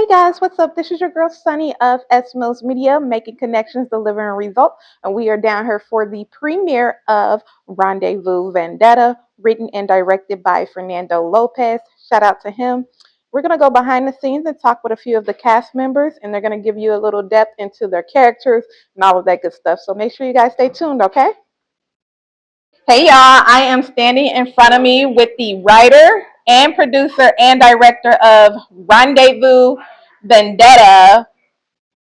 Hey guys, what's up? This is your girl Sunny of Smills Media, making connections, delivering results, and we are down here for the premiere of Rendezvous Vendetta, written and directed by Fernando Lopez. Shout out to him. We're gonna go behind the scenes and talk with a few of the cast members, and they're gonna give you a little depth into their characters and all of that good stuff. So make sure you guys stay tuned, okay? Hey y'all, I am standing in front of me with the writer and producer and director of Rendezvous Vendetta,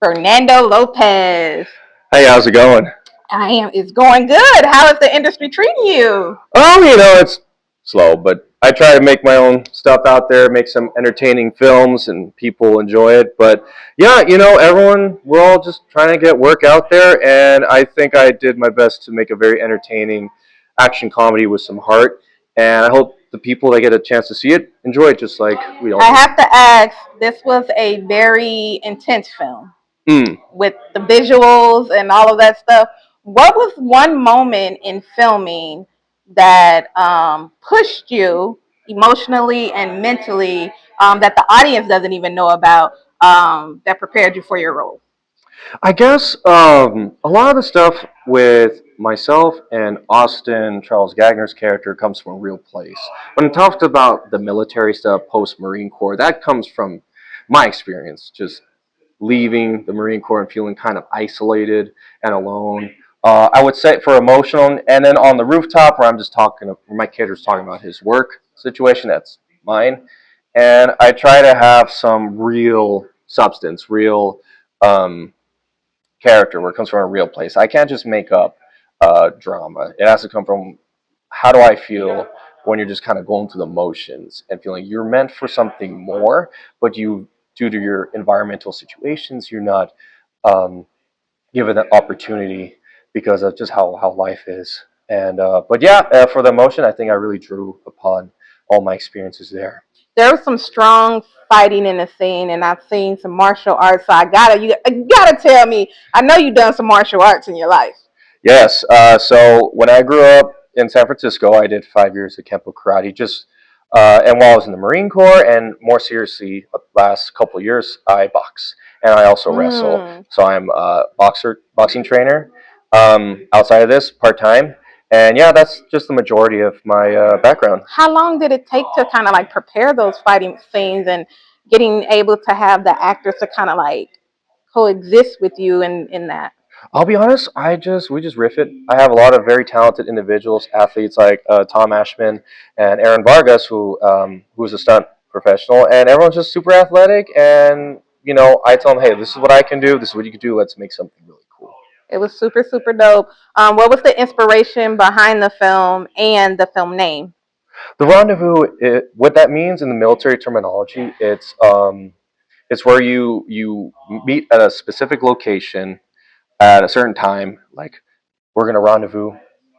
Fernando Lopez. Hey, how's it going? It's going good. How is the industry treating you? It's slow, but I try to make my own stuff out there, make some entertaining films, and people enjoy it. But yeah, we're all just trying to get work out there, and I think I did my best to make a very entertaining action comedy with some heart. And I hope the people that get a chance to see it enjoy it just like we all do. I have to ask, this was a very intense film with the visuals and all of that stuff. What was one moment in filming that pushed you emotionally and mentally that the audience doesn't even know about, that prepared you for your role? I guess a lot of the stuff with myself and Austin, Charles Gagner's character, comes from a real place. When it talks about the military stuff, post-Marine Corps, that comes from my experience, just leaving the Marine Corps and feeling kind of isolated and alone. I would say for emotional, and then on the rooftop where I'm just talking, where my character's talking about his work situation, that's mine. And I try to have some real substance, real character where it comes from a real place. I can't just make up drama. It has to come from how do I feel when you're just kind of going through the motions and feeling you're meant for something more, but you, due to your environmental situations, you're not given that opportunity because of just how life is. And but yeah, for the emotion, I think I really drew upon all my experiences there. There was some strong fighting in the scene, and I've seen some martial arts. So you gotta tell me. I know you've done some martial arts in your life. Yes. So when I grew up in San Francisco, I did 5 years of Kempo karate. And while I was in the Marine Corps, and more seriously, the last couple of years, I box and I also wrestle. So I'm a boxing trainer. Outside of this, part time. And yeah, that's just the majority of my background. How long did it take to kind of like prepare those fighting scenes and getting able to have the actors to kind of like coexist with you in that? I'll be honest, we just riff it. I have a lot of very talented individuals, athletes like Tom Ashman and Aaron Vargas, who's a stunt professional, and everyone's just super athletic. And I tell them, hey, this is what I can do. This is what you can do. Let's make something really cool. It was super, super dope. What was the inspiration behind the film and the film name? The Rendezvous, what that means in the military terminology, it's where you meet at a specific location at a certain time. Like, we're gonna rendezvous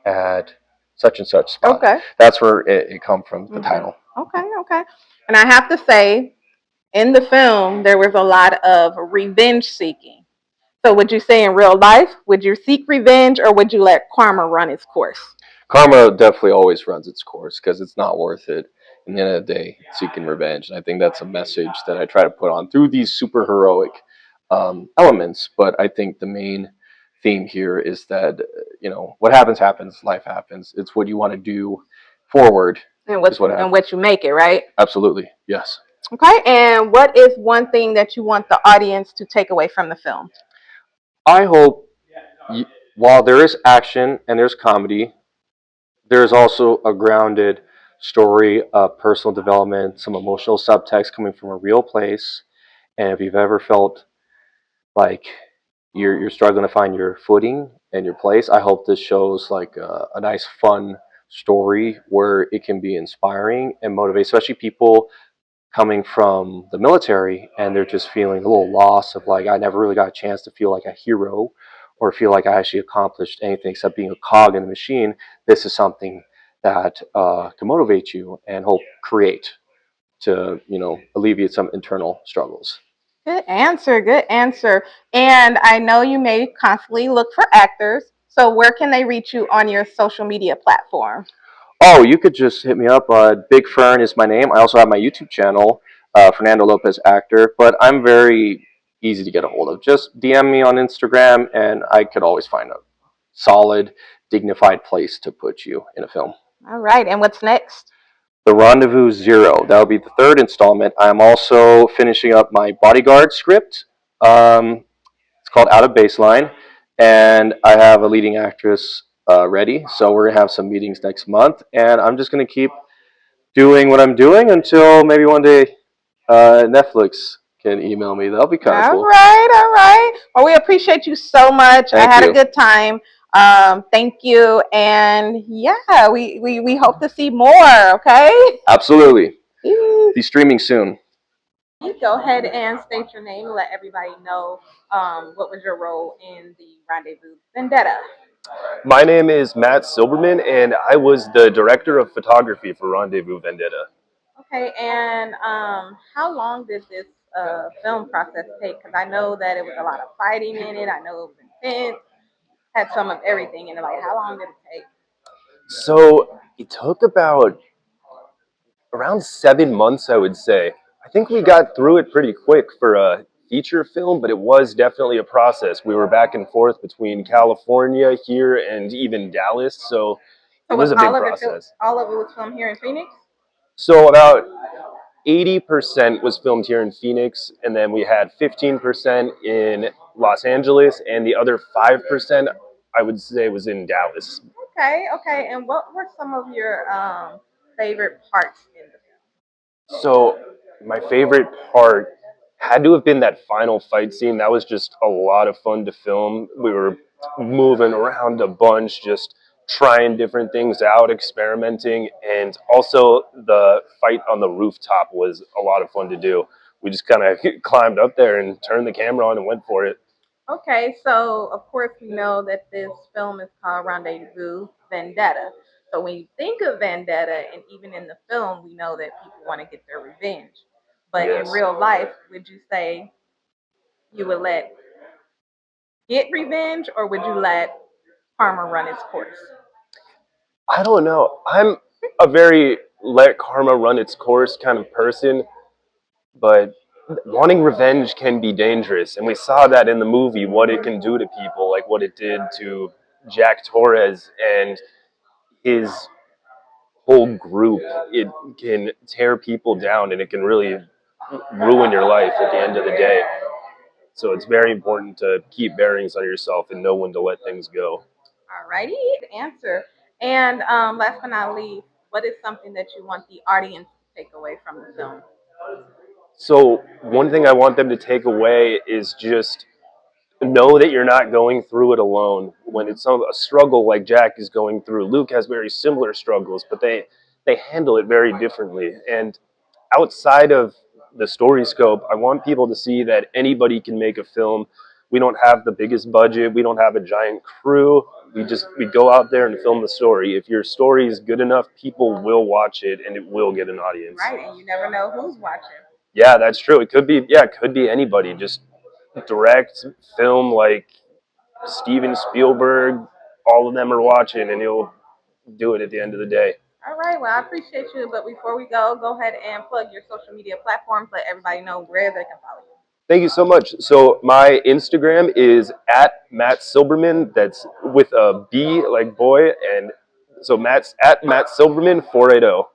at such and such spot. Okay. That's where it come from, the title. Okay. And I have to say, in the film, there was a lot of revenge seeking. So would you say in real life, would you seek revenge, or would you let karma run its course? Karma definitely always runs its course because it's not worth it. In the end of the day, seeking revenge. And I think that's a message that I try to put on through these super heroic elements. But I think the main theme here is that what happens, life happens. It's what you want to do forward. And what you make it, right? Absolutely, yes. Okay, and what is one thing that you want the audience to take away from the film? I hope, while there is action and there's comedy, there's also a grounded story of personal development, some emotional subtext coming from a real place. And if you've ever felt like you're struggling to find your footing and your place, I hope this shows like a nice, fun story where it can be inspiring and motivate, especially people coming from the military and they're just feeling a little lost of like, I never really got a chance to feel like a hero or feel like I actually accomplished anything except being a cog in the machine. This is something that can motivate you and help create to, alleviate some internal struggles. Good answer. Good answer. And I know you may constantly look for actors. So where can they reach you on your social media platform? Oh, you could just hit me up. Big Fern is my name. I also have my YouTube channel. Fernando Lopez actor, but I'm very easy to get a hold of. Just DM me on Instagram, and I could always find a solid, dignified place to put you in a film. All right, and what's next? The Rendezvous Zero. That will be the third installment. I'm also finishing up my Bodyguard script. It's called Out of Baseline, and I have a leading actress ready. So we're gonna have some meetings next month, and I'm just gonna keep doing what I'm doing until maybe one day Netflix can email me. That'll be kind of cool. All right. Well, we appreciate you so much. Thank I had you. a good time. Thank you, and yeah, we hope to see more. Okay. Absolutely. Be streaming soon. Go ahead and state your name and let everybody know what was your role in the Rendezvous Vendetta. My name is Matt Silberman, and I was the director of photography for Rendezvous Vendetta. Okay, and how long did this film process take? Because I know that it was a lot of fighting in it. I know it was intense. Had some of everything in it. Like, how long did it take? So it took about around 7 months, I would say. I think we got through it pretty quick for a feature film, but it was definitely a process. We were back and forth between California, here, and even Dallas, so it was a big process. All of it was filmed here in Phoenix? So about 80% was filmed here in Phoenix, and then we had 15% in Los Angeles, and the other 5%, I would say, was in Dallas. Okay. And what were some of your favorite parts in the film? So my favorite part had to have been that final fight scene. That was just a lot of fun to film. We were moving around a bunch, just trying different things out, experimenting, and also the fight on the rooftop was a lot of fun to do. We just kind of climbed up there and turned the camera on and went for it. Okay, so of course we know that this film is called Rendezvous Vendetta. So when you think of vendetta, and even in the film, we know that people want to get their revenge. But Yes. in real life, would you say you would let get revenge, or would you let karma run its course? I don't know. I'm a very let karma run its course kind of person, but wanting revenge can be dangerous. And we saw that in the movie, what it can do to people, like what it did to Jack Torres and his whole group. It can tear people down and it can really ruin your life at the end of the day. So it's very important to keep bearings on yourself and know when to let things go. Alrighty, answer. And last but not least, what is something that you want the audience to take away from the film? So one thing I want them to take away is just know that you're not going through it alone. When it's a struggle like Jack is going through, Luke has very similar struggles, but they handle it very differently. And outside of the story scope, I want people to see that anybody can make a film. We don't have the biggest budget. We don't have a giant crew. We go out there and film the story. If your story is good enough, people will watch it and it will get an audience. Right, and you never know who's watching. Yeah, that's true. It could be anybody. Just direct film like Steven Spielberg. All of them are watching, and he'll do it at the end of the day. All right, well, I appreciate you. But before we go ahead and plug your social media platforms. Let everybody know where they can follow you. Thank you so much. So my Instagram is at Matt Silberman. That's with a B like boy, and so Matt's at Matt Silberman 480. All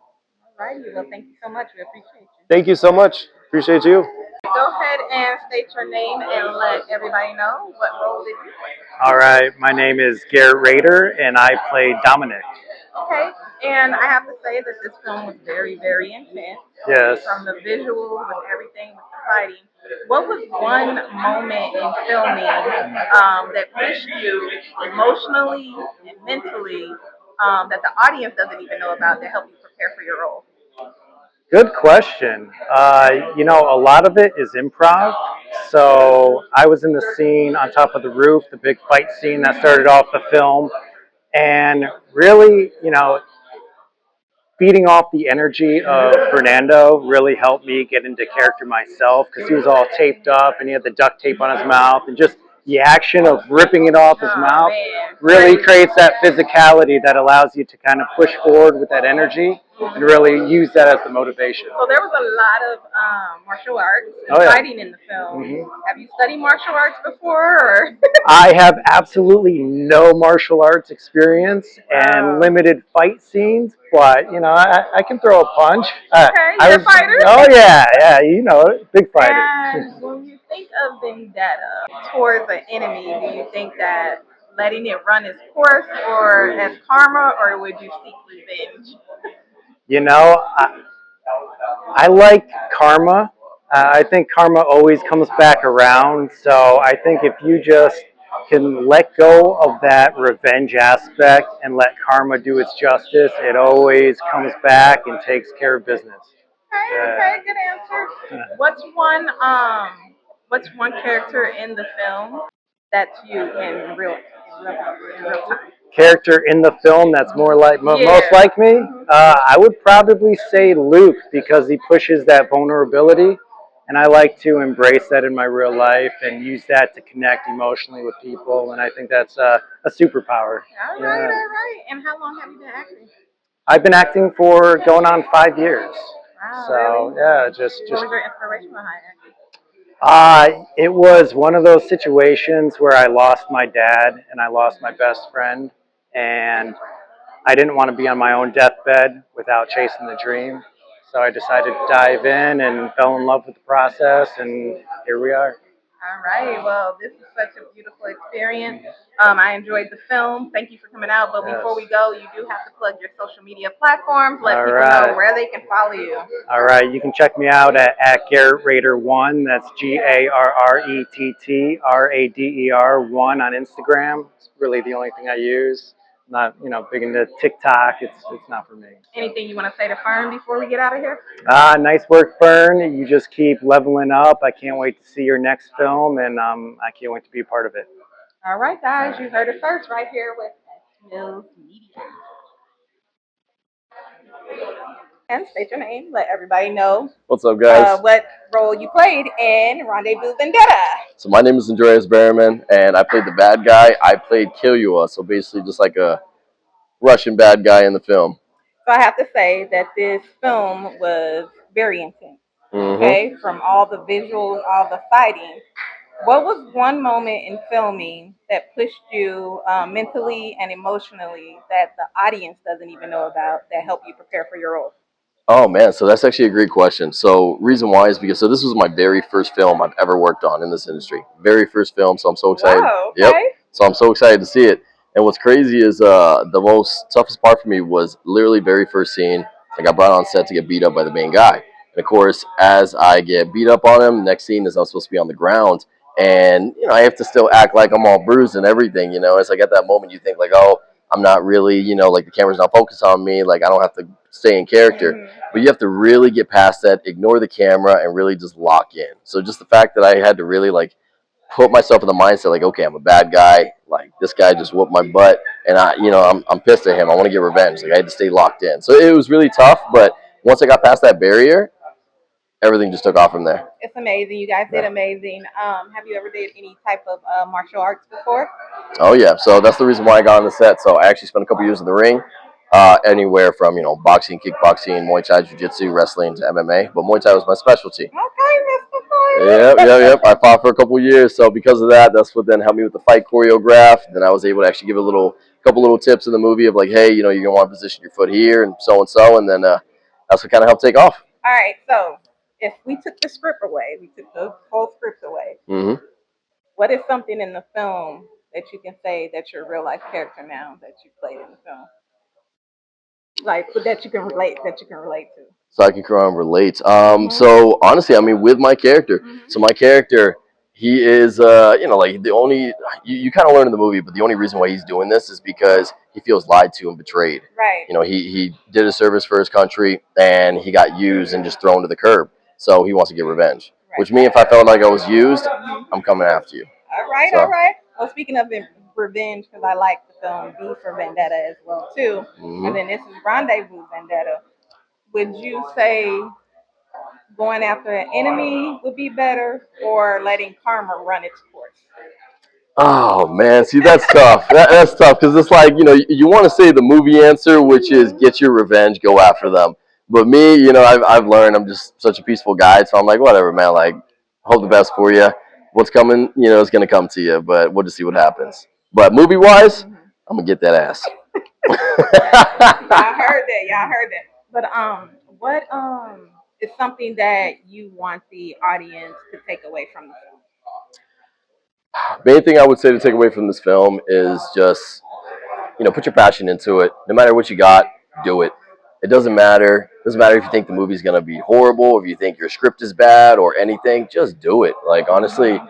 right, well, thank you so much. We appreciate you. Thank you so much. Appreciate you. Go ahead and state your name and let everybody know what role did you play. All right, my name is Garrett Radar, and I play Dominic. Okay, and I have to say that this film was very, very intense. Yes. From the visuals, with everything, with the fighting. What was one moment in filming that pushed you emotionally and mentally that the audience doesn't even know about to help you prepare for your role? Good question. A lot of it is improv. So I was in the scene on top of the roof, the big fight scene that started off the film, and really, feeding off the energy of Fernando really helped me get into character myself because he was all taped up and he had the duct tape on his mouth, and just the action of ripping it off his mouth man. really creates that physicality that allows you to kind of push forward with that energy and really use that as the motivation. So there was a lot of martial arts and Oh, yeah. fighting in the film. Have you studied martial arts before? Or? I have absolutely no martial arts experience and limited fight scenes, but you know, I can throw a punch. Okay, you're a fighter? Oh yeah, you know it, big fighter. And when you think of vendetta towards an enemy, do you think that letting it run its course or as karma, or would you seek revenge? You know, I like karma. I think karma always comes back around. So I think if you just can let go of that revenge aspect and let karma do its justice, it always comes back and takes care of business. Okay, good answer. What's one character in the film that's you in real time? Character in the film that's more like most like me, I would probably say Luke because he pushes that vulnerability, and I like to embrace that in my real life and use that to connect emotionally with people, and I think that's a superpower. All right. And how long have you been acting? I've been acting for going on 5 years. Wow, So really? yeah, just What was your inspiration behind acting? it was one of those situations where I lost my dad and I lost my best friend, and I didn't want to be on my own deathbed without chasing the dream. So I decided to dive in and fell in love with the process, and here we are. All right. Well, this is such a beautiful experience. I enjoyed the film. Thank you for coming out. But before we go, you do have to plug your social media platforms. Let people know where they can follow you. All right. You can check me out at Garrett Radar 1. That's GARRETTRADER 1 on Instagram. It's really the only thing I use. I'm not big into TikTok. It's not for me. Anything you want to say to Fern before we get out of here? Nice work, Fern. You just keep leveling up. I can't wait to see your next film, and I can't wait to be a part of it. All right, guys. You heard it first right here with Smills Media. And state your name. Let everybody know. What's up, guys? What role you played in Rendezvous Vendetta. So my name is Andreas Berryman, and I played the bad guy. I played Killua, so basically just like a Russian bad guy in the film. So I have to say that this film was very intense. Okay, from all the visuals, all the fighting. What was one moment in filming that pushed you mentally and emotionally that the audience doesn't even know about that helped you prepare for your role? Oh man, so that's actually a great question. So reason why is because this was my very first film I've ever worked on in this industry. Very first film, so I'm so excited. Wow, okay. Yep. So I'm so excited to see it. And what's crazy is the most toughest part for me was literally very first scene. I got brought on set to get beat up by the main guy. And of course, as I get beat up on him, next scene is I'm supposed to be on the ground. And, I have to still act like I'm all bruised and everything, It's like at that moment you think like, oh, I'm not really, like the camera's not focused on me. Like I don't have to stay in character. But you have to really get past that, ignore the camera, and really just lock in. So just the fact that I had to really like put myself in the mindset like, okay, I'm a bad guy. Like this guy just whooped my butt, and I'm pissed at him. I want to get revenge. Like I had to stay locked in. So it was really tough. But once I got past that barrier, everything just took off from there. It's amazing. You guys did amazing. Have you ever did any type of martial arts before? Oh yeah. So that's the reason why I got on the set. So I actually spent a couple years in the ring. Anywhere from boxing, kickboxing, Muay Thai, Jiu-Jitsu, wrestling to MMA, but Muay Thai was my specialty. Okay, Yep. I fought for a couple years, so because of that, that's what then helped me with the fight choreograph. Then I was able to actually give a couple little tips in the movie of like, hey, you're gonna want to position your foot here and so, and then that's what kind of helped take off. All right, so if we took the script away, we took the whole script away. What is something in the film that you can say that your real life character now that you played in the film? Like that you can relate to. So I can relate. So honestly, I mean, with my character, so my character, he is, like the only you kind of learn in the movie, but the only reason why he's doing this is because he feels lied to and betrayed. Right. He did a service for his country and he got used and just thrown to the curb. So he wants to get revenge. Right. Which means if I felt like I was used, I'm coming after you. All right. Well, speaking of revenge, because I like the film V for Vendetta as well too, and then this is Rendezvous Vendetta. Would you say going after an enemy would be better, or letting karma run its course? Oh man, see that's tough. That's tough because it's like you want to say the movie answer, which is get your revenge, go after them. But me, I've learned I'm just such a peaceful guy, so I'm like whatever, man. Like hope the best for you. What's coming, is gonna come to you. But we'll just see what happens. But movie wise, Mhm. I'm gonna get that ass. Y'all heard that. Y'all heard that. But what is something that you want the audience to take away from the film? Main thing I would say to take away from this film is just put your passion into it. No matter what you got, do it. It doesn't matter. It doesn't matter if you think the movie's gonna be horrible, if you think your script is bad or anything. Just do it. Like honestly, You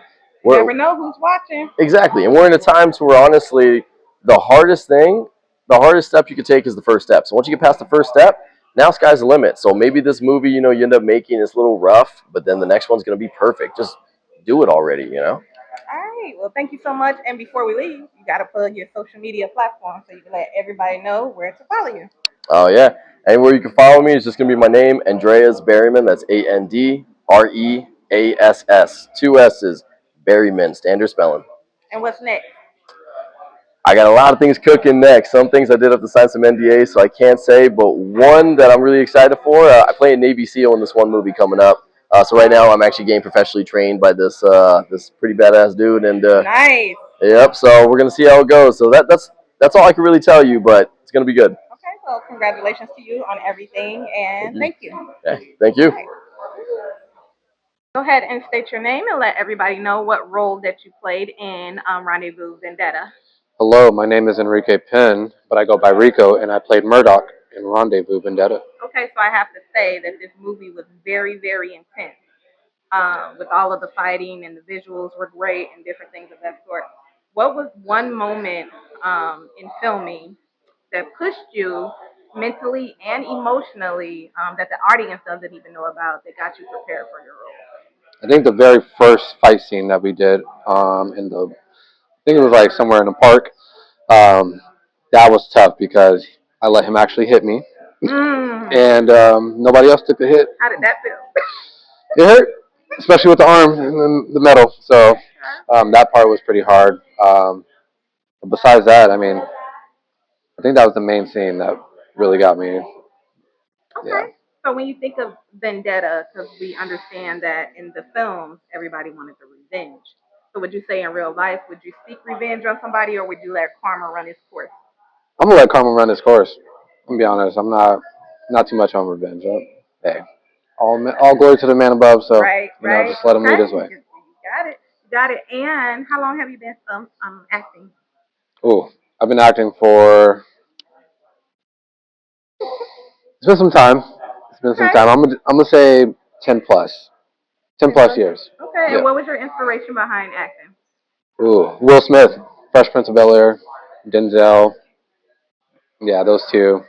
we're never know who's watching. exactly, and we're in a time where honestly, the hardest thing, the hardest step you could take is the first step. So once you get past the first step, now sky's the limit. So maybe this movie, you end up making is a little rough, but then the next one's gonna be perfect. Just do it already. All right. Well, thank you so much. And before we leave, you got to plug your social media platform so you can let everybody know where to follow you. Oh yeah. Anywhere you can follow me is just gonna be my name, Andreas Berryman. That's ANDREASS. Two S's. Berryman, standard spelling. And what's next? I got a lot of things cooking next. Some things I did have to sign some NDAs, so I can't say. But one that I'm really excited for, I play a Navy SEAL in this one movie coming up. So right now I'm actually getting professionally trained by this pretty badass dude, and Nice. yep. So we're gonna see how it goes. So that's all I can really tell you, but it's gonna be good. Okay. Well, congratulations to you on everything. And thank you. Okay, thank you. Okay. Go ahead and state your name and let everybody know what role that you played in Rendezvous Vendetta. Hello, my name is Enrique Penn, but I go by Rico, and I played Murdoch in Rendezvous Vendetta. Okay, so I have to say that this movie was very, very intense. With all of the fighting and the visuals were great and different things of that sort. What was one moment in filming that pushed you mentally and emotionally that the audience doesn't even know about that got you prepared for your role? I think the very first fight scene that we did I think it was like somewhere in the park. Um, that was tough because I let him actually hit me, and nobody else took the hit. How did that feel? It hurt, especially with the arm and then the metal. So that part was pretty hard. But besides that, I mean, I think that was the main scene that really got me. Yeah. Okay. So when you think of vendetta, because we understand that in the films everybody wanted the revenge. So would you say in real life, would you seek revenge on somebody, or would you let karma run its course? I'm gonna let karma run its course. I'm gonna be honest. I'm not too much on revenge. Hey, all glory to the man above. So Right, right. just let him lead his way. You got it. Got it. And how long have you been acting? Ooh, I've been acting for it's been some time. It's been some Okay. time. I'm gonna say 10+, 10+ years. Okay. Yeah. And what was your inspiration behind acting? Ooh, Will Smith, Fresh Prince of Bel-Air, Denzel. Yeah, those two.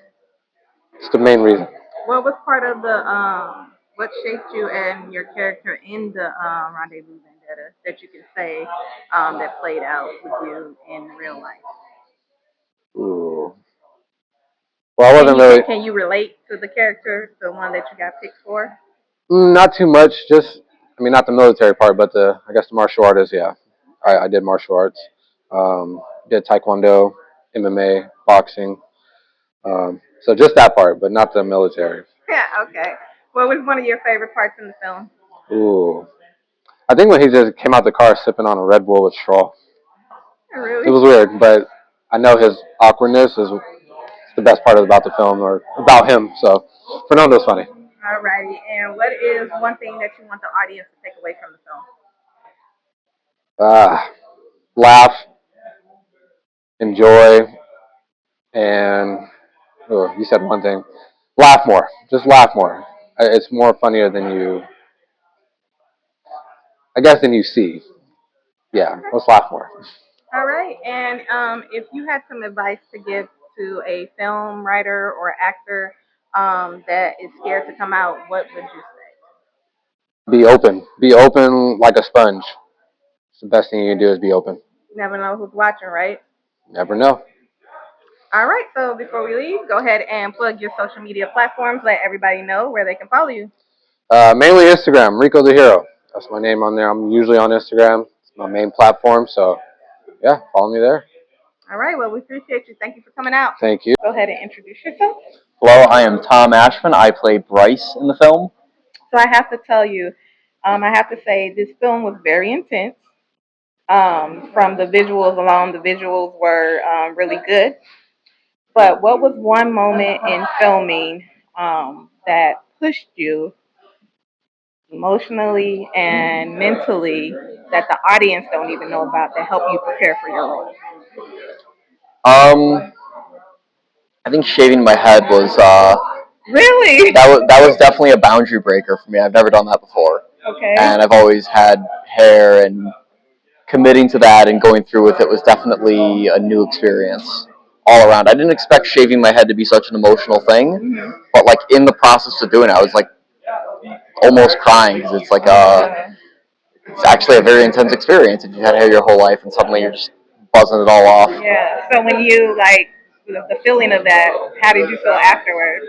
It's the main reason. What was part of the what shaped you and your character in the Rendezvous Vendetta that you can say that played out with you in real life? Ooh. Well, I wasn't really. Can you relate to the character, the one that you got picked for? Not too much. Just, I mean, not the military part, but I guess the martial artist. Yeah, I did martial arts. Did taekwondo, MMA, boxing. So just that part, but not the military. Yeah. Okay. What was one of your favorite parts in the film? Ooh, I think when he just came out the car sipping on a Red Bull with straw. Really? It was weird, but I know his awkwardness is the best part about the film or about him. So Fernando's funny. Alrighty. And what is one thing that you want the audience to take away from the film? Laugh, enjoy, and oh, you said one thing. Laugh more. Just laugh more. It's more funnier than I guess, than you see. Yeah, let's laugh more. All right. And if you had some advice to give to a film writer or actor that is scared to come out, what would you say? Be open. Be open like a sponge. It's the best thing you can do is be open. You never know who's watching, right? Never know. All right. So before we leave, go ahead and plug your social media platforms. Let everybody know where they can follow you. Mainly Instagram, Rico the Hero. That's my name on there. I'm usually on Instagram. It's my main platform, so yeah, follow me there. All right. Well, we appreciate you. Thank you for coming out. Thank you. Go ahead and introduce yourself. Hello, I am Tom Ashman. I play Bryce in the film. So I have to tell you, I have to say this film was very intense. From the visuals alone, the visuals were really good. But what was one moment in filming that pushed you emotionally and mentally that the audience don't even know about that helped you prepare for your role? I think shaving my head was Really? that was definitely a boundary breaker for me. I've never done that before, Okay. and I've always had hair, and committing to that and going through with it was definitely a new experience all around. I didn't expect shaving my head to be such an emotional thing, but like in the process of doing it, I was like almost crying because it's like it's actually a very intense experience if you've had hair your whole life and suddenly you're just buzzing it all off. Yeah. So when you like the feeling of that, how did you feel afterwards?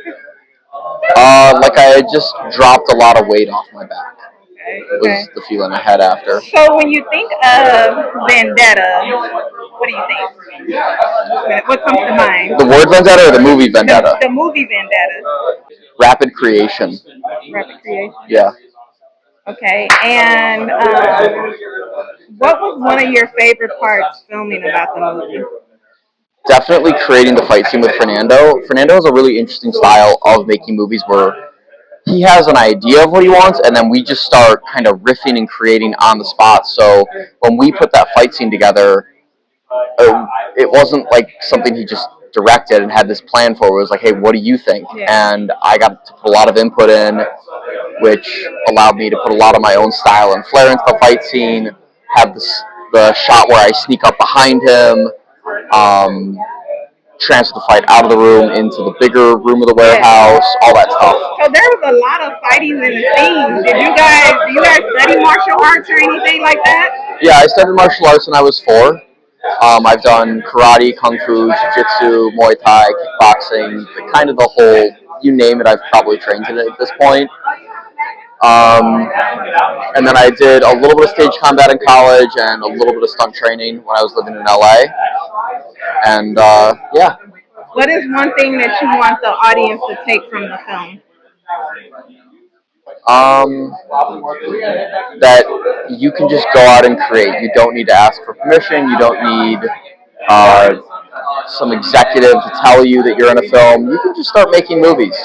Like I had just dropped a lot of weight off my back. Okay. Was the feeling I had after. So when you think of Vendetta, what do you think? What comes to mind? The word Vendetta or the movie Vendetta? The movie Vendetta. Rapid creation. Rapid creation. Yeah. Okay. And what was one of your favorite parts filming about the movie? Definitely creating the fight scene with Fernando. Fernando has a really interesting style of making movies where he has an idea of what he wants, and then we just start kind of riffing and creating on the spot. So when we put that fight scene together, it wasn't like something he just directed and had this plan for. It was like, hey, what do you think? Yeah. And I got to put a lot of input in, which allowed me to put a lot of my own style and flair into the fight scene, have the shot where I sneak up behind him, transfer the fight out of the room into the bigger room of the warehouse, all that stuff. So there was a lot of fighting in the scenes. Do you guys study martial arts or anything like that? Yeah, I studied martial arts when I was 4. I've done karate, kung fu, jiu-jitsu, Muay Thai, kickboxing, kind of the whole, you name it, I've probably trained in it at this point. And then I did a little bit of stage combat in college and a little bit of stunt training when I was living in LA. And yeah. What is one thing that you want the audience to take from the film? That you can just go out and create. You don't need to ask for permission. You don't need some executive to tell you that you're in a film. You can just start making movies.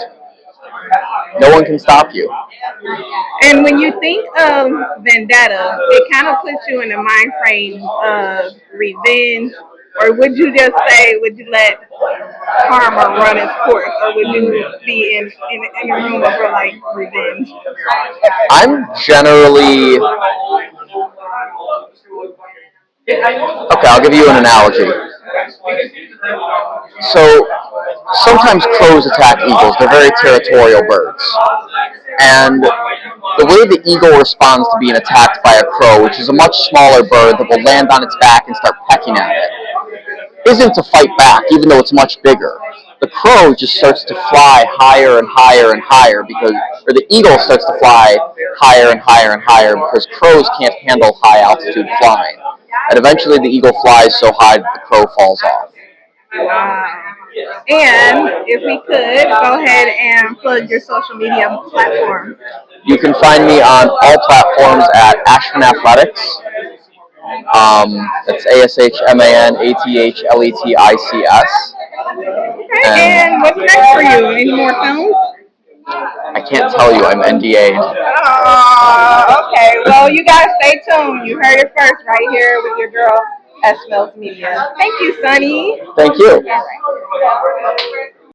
No one can stop you. And when you think of Vendetta, it kind of puts you in the mind frame of revenge, or would you just say, would you let karma run its course, or would you be in a room of like revenge? I'm generally okay. I'll give you an analogy. So sometimes crows attack eagles. They're very territorial birds, and the way the eagle responds to being attacked by a crow, which is a much smaller bird that will land on its back and start pecking at it, isn't to fight back, even though it's much bigger. The crow just starts to fly higher and higher and higher or the eagle starts to fly higher and higher and higher because crows can't handle high altitude flying. And eventually the eagle flies so high that the crow falls off. And if we could, go ahead and plug your social media platforms. You can find me on all platforms at Ashman Athletics. That's ASHMANATHLETICS. Okay, and what's next for you? Any more films? I can't tell you. I'm NDA'd. Okay. Well, you guys stay tuned. You heard it first right here with your girl at Smills Media. Thank you, Sonny. Thank you. All right.